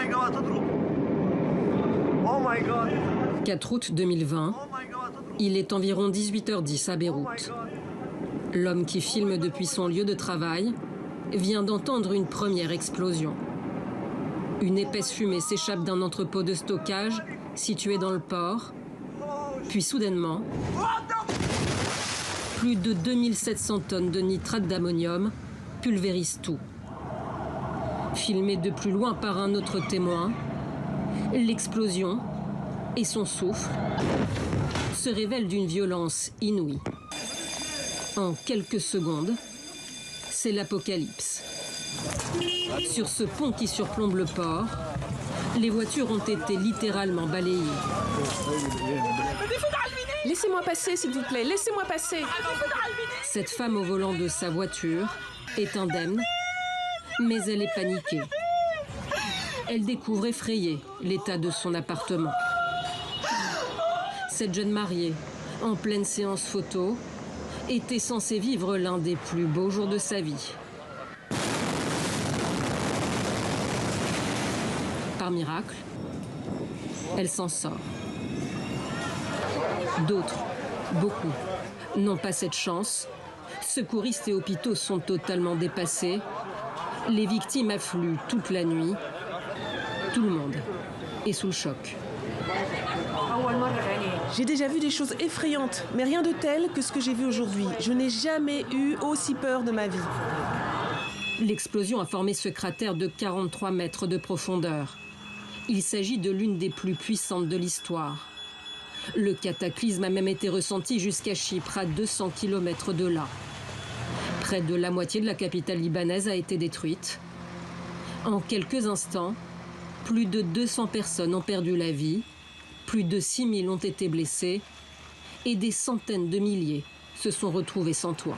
my God, تضرب. Oh my God. 4 août 2020, Oh my God, تضرب. il est environ 18h10 à Oh my Beyrouth. God. L'homme qui filme depuis son lieu de travail vient d'entendre une première explosion. Une épaisse fumée s'échappe d'un entrepôt de stockage situé dans le port. Puis soudainement, plus de 2700 tonnes de nitrate d'ammonium pulvérisent tout. Filmé de plus loin par un autre témoin, l'explosion et son souffle se révèlent d'une violence inouïe. En quelques secondes, c'est l'apocalypse. Sur ce pont qui surplombe le port, les voitures ont été littéralement balayées. Laissez-moi passer, s'il vous plaît, laissez-moi passer. Cette femme au volant de sa voiture est indemne, mais elle est paniquée. Elle découvre effrayée l'état de son appartement. Cette jeune mariée, en pleine séance photo, était censée vivre l'un des plus beaux jours de sa vie. Par miracle, elle s'en sort. D'autres, beaucoup, n'ont pas cette chance. Secouristes et hôpitaux sont totalement dépassés. Les victimes affluent toute la nuit. Tout le monde est sous le choc. J'ai déjà vu des choses effrayantes, mais rien de tel que ce que j'ai vu aujourd'hui. Je n'ai jamais eu aussi peur de ma vie. L'explosion a formé ce cratère de 43 mètres de profondeur. Il s'agit de l'une des plus puissantes de l'histoire. Le cataclysme a même été ressenti jusqu'à Chypre, à 200 km de là. Près de la moitié de la capitale libanaise a été détruite. En quelques instants, plus de 200 personnes ont perdu la vie, plus de 6000 ont été blessées et des centaines de milliers se sont retrouvés sans toit.